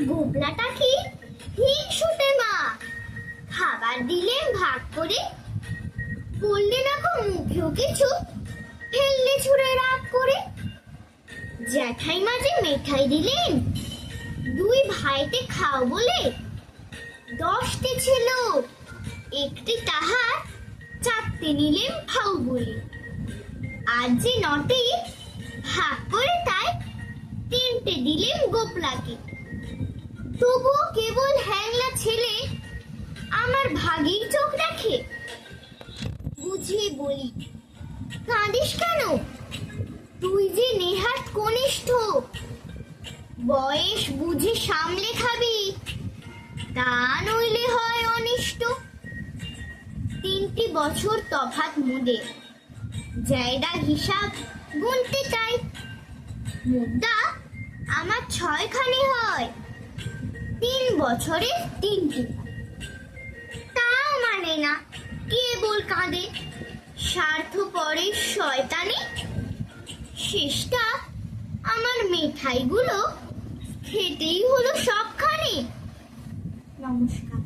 গোবলাটা কি হিংসুটে মা, খাবার দিলেন ভাগ করে, বললেন এখন মুখেও কিছু, ফেললে ছুঁড়ে রাগ করে। জ্যাঠাই মাঝে মিঠাই দিলেন, দুই ভাইতে খাও বলে, 10টি ছিল, একটি তাহার চারটে নিলেন খাও বলে। আর যে 9টি ভাগ করে তাই 3টে দিলেন গোপলাকে। তবুও কেবল হ্যাংলা ছেলে আমার ভাগেই চোখ রাখে। বুঝিয়ে বলি, কাঁদিস কেন, তুই যে নেহাত কনিষ্ঠ, বয়স বুঝে সামলে খাবি, তা নইলে হয় অনিষ্ট। 3টি বছর তফাৎ মোদের, জায়গার হিসাব গুনতে চাই, মুদ্রা আমার 6খানি হয়, 3 বছরে 3টি। তাও মানে না, কেবল কাঁদে, স্বার্থপরের শয়তানি। শেষটা আমার মিঠাইগুলো খেতেই হলো সবখানি। নমস্কার।